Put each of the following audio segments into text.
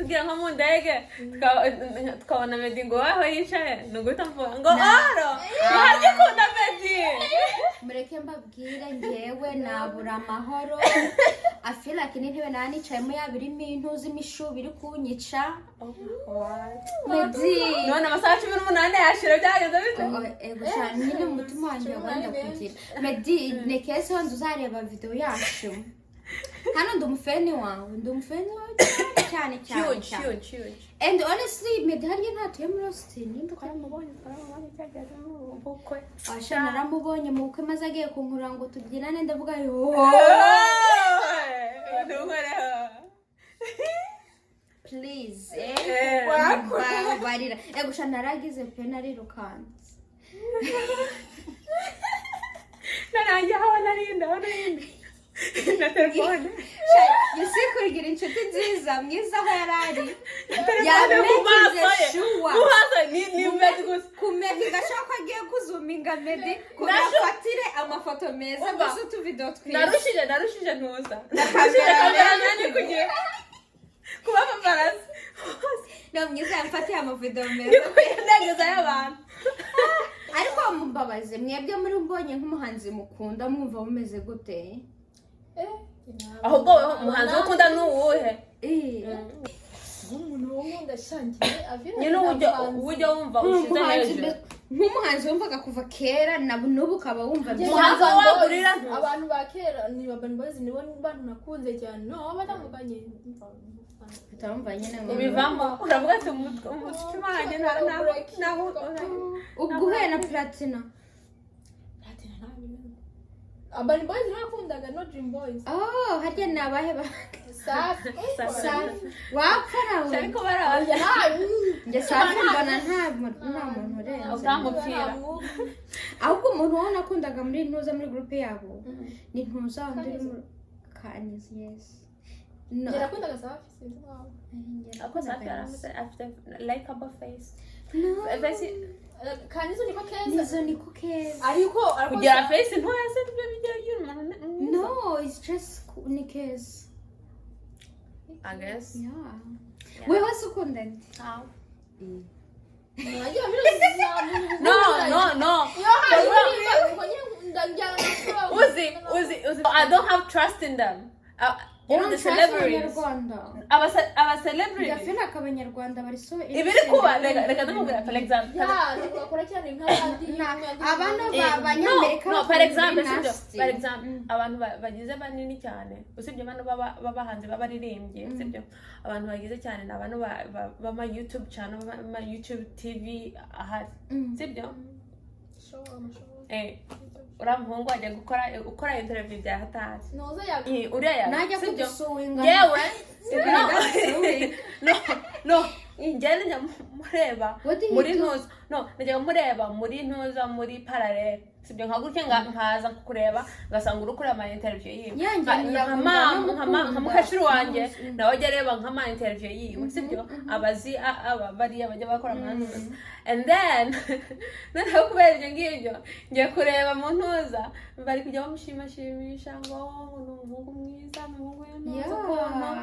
tugira nko mu ndege tukabona Meddy ngo aho yicaye nuguta mvuga ngo oro harya kunda Meddy mureke mbabwire ngewe nabura amahoro I feel like n'intebe nanicayemo yabirimo intuzi imishu biri kunyica Meddy none amasaha 18 yashira byageze bite gusa nyine umutima wanjye wagomba kugira Meddy nekese wanze uzareba video yacu hano ndumufeni wawe cyane huge and honestly Meddy hariya ntatuye muri Austin twaramubonye cyageze mu bukwe ashana naramubonye mu bukwe maze agiye kunkura ngo tugirane ndavuga yo please barira gusha naragize pe narirukanze nanjye hawa narinda na telefone kugira inshuti nziza mwiza aho yarari yamekize shuwa ni Meddy gusa kumenya gashaka agiye kuzuminga Meddy kunafatire amafoto meza gusa utuvideo twiza narushije ntuza kamera nani kugiye kuba paparazzi no mwiza yamfatiye amavideo meza nageza y'abantu ariko mumbabaze mwebwe muri mbonye nk'umuhanzi mukunda mwumva mumeze gute ahubwo umuhanzi ukunda n'uwuhe umuntu wumva shangiye nyine ujya wumva ushize hejuru nk'umuhanzi wumvaga kuva kera n'ubu ukaba wumva umuhanzi wagurira abantu ba kera ni Urban Boys nibo bantu nakunze cyane no batandukanye utamva nyine ubivamo uravuga ati umutima wanjye naho ubwo uhuye na Platinum Urban Boys nakundaga no Dream Boys harya nabahe safi wapfa nawe ariko barabaje njye safi mbona nta muntu urenze utamupfira ahubwo umuntu wabona akundaga muri ntuza muri groupe yabo ni ntuza undi uri mu Kanizi yes Nerakundaga safi sinzi wawe ako safi afite likeable face Kanizo niko keza nizo niko keza ariko kugira face ntoya se byo bijya umuntu no it's just nikes I guess yeah wewe wasukunda ndi no Uzi I don't have trust in them all the celebrities aba celebrities gafina kabanyarwanda bari so ibiri kuba reka ndamubwira for example bakora cyane nk'abandi abantu b'abanyamerika no for example abantu bagize banini cyane usibye abantu babahanze babaririmbye usibye abantu bagize cyane n'abantu bama YouTube channel bama YouTube TV ahari usibye uramuhungu ajya gukora interview bya hatasi noza yago uriya najya kugusuwinga yewe no njye njya mureba muri ntuza najya mureba muri ntuza muri parallel sibyo nka gutya nkaza kureba ngasanga urukura ama interview yiwe nka mukashuru wanjye nawe ajya areba nka ama interview yiwe sibyo abazi bariya bajya bakora amantuza and then naho kubera ibyo ngibyo ngiye kureba mu ntuza bari kujya bamushimisha ngo umuhungu mwiza umuhungu y'intuza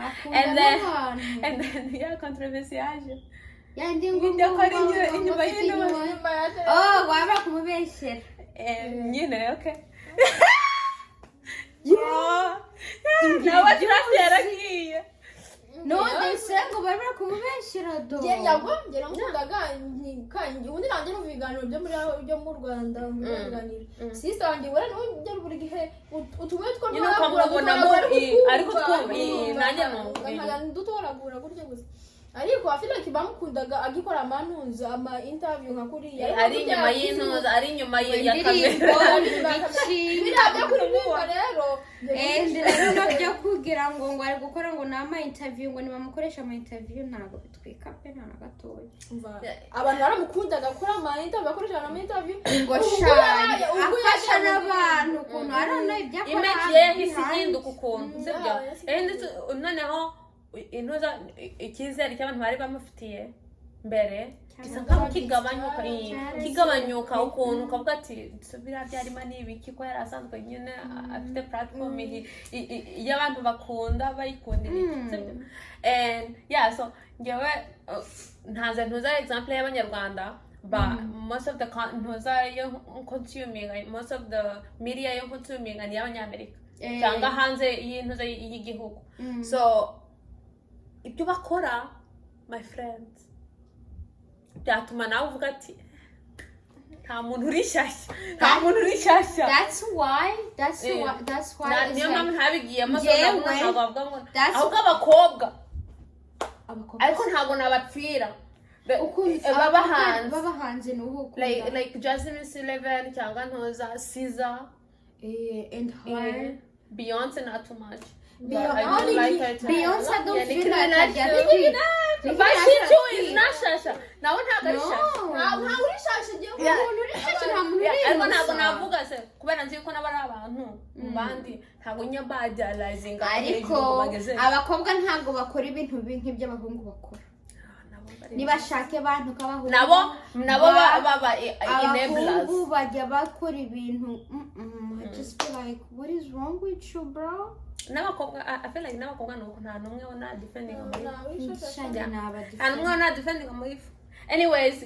and then ya controversy yaje yandi ngo inyuma y'intuza waba kumubeshyera nyine okay nawe trust yaragiye no desengo bari kumubeshyira do njye nakundaga kandi ubundi nanjye no biganiro byo mu Rwanda biganiro sister wanjye wera no njye buri gihe utuwe two nabona ariko nanjye no dutoragura gutyo gusa ariko afite like bamukundaga agikora amantunza ama interview nka kuriya ari inyuma y'intuza ari inyuma ya kamera birabyo kuririmba rero rero byo kugira ngo ari gukora ngo nama interview ngo nibamukoresha ama interview ntago bitwika pe nta gatoya abantu baramukundaga gukora ama interview bakoresha ama interview ngo shari afasha n'abantu kuntu arano ibyakora image ye hisihinduka ukuntu sibyo noneho intuza icyizere cy'abantu bari bamufitiye mbere gisa nkaho kigabanyuka ukuntu ukavuga ati biriya byarimo n'ibiki ko yari asanzwe nyine afite platform y'abantu bakunda bayikundira and yeah so ngewe ntaza ntuza example y'abanyarwanda but most of the ntuza yo consuming most of the media yo consuming ni y'abanyamerika cyangwa hanze y'intuza y'igihugu so ibyo bakora my friends byatuma nawe uvuga ati nta muntu uri shyashya that's why niyo mpamvu ntabigiyemo ntabwo bavuga ngo ahubwo abakobwa ariko ntabwo nabapfira baba hanze ni ubu like Jasmine 11 cyangwa ntuza Caesar and her Beyonce not too much Beyonce don't feel like but she too is not shasha nawe ntabwo ari shasha ntabwo uri shasha igihe umuntu uri shasha nta muntu uri ariko ntabwo navuga se kubera nzi ko n'abari abantu bandi ntabwo nyabajyalazinga ariko abakobwa ntabwo bakora ibintu nk'iby'abahungu bakora nibashake abantu k'abahungu nabo baba enablers abahungu bajya bakora ibintu just feel like what is wrong with you bro n'abakobwa I feel like n'abakobwa nuko nta numwe ona defending nta amurifu anyways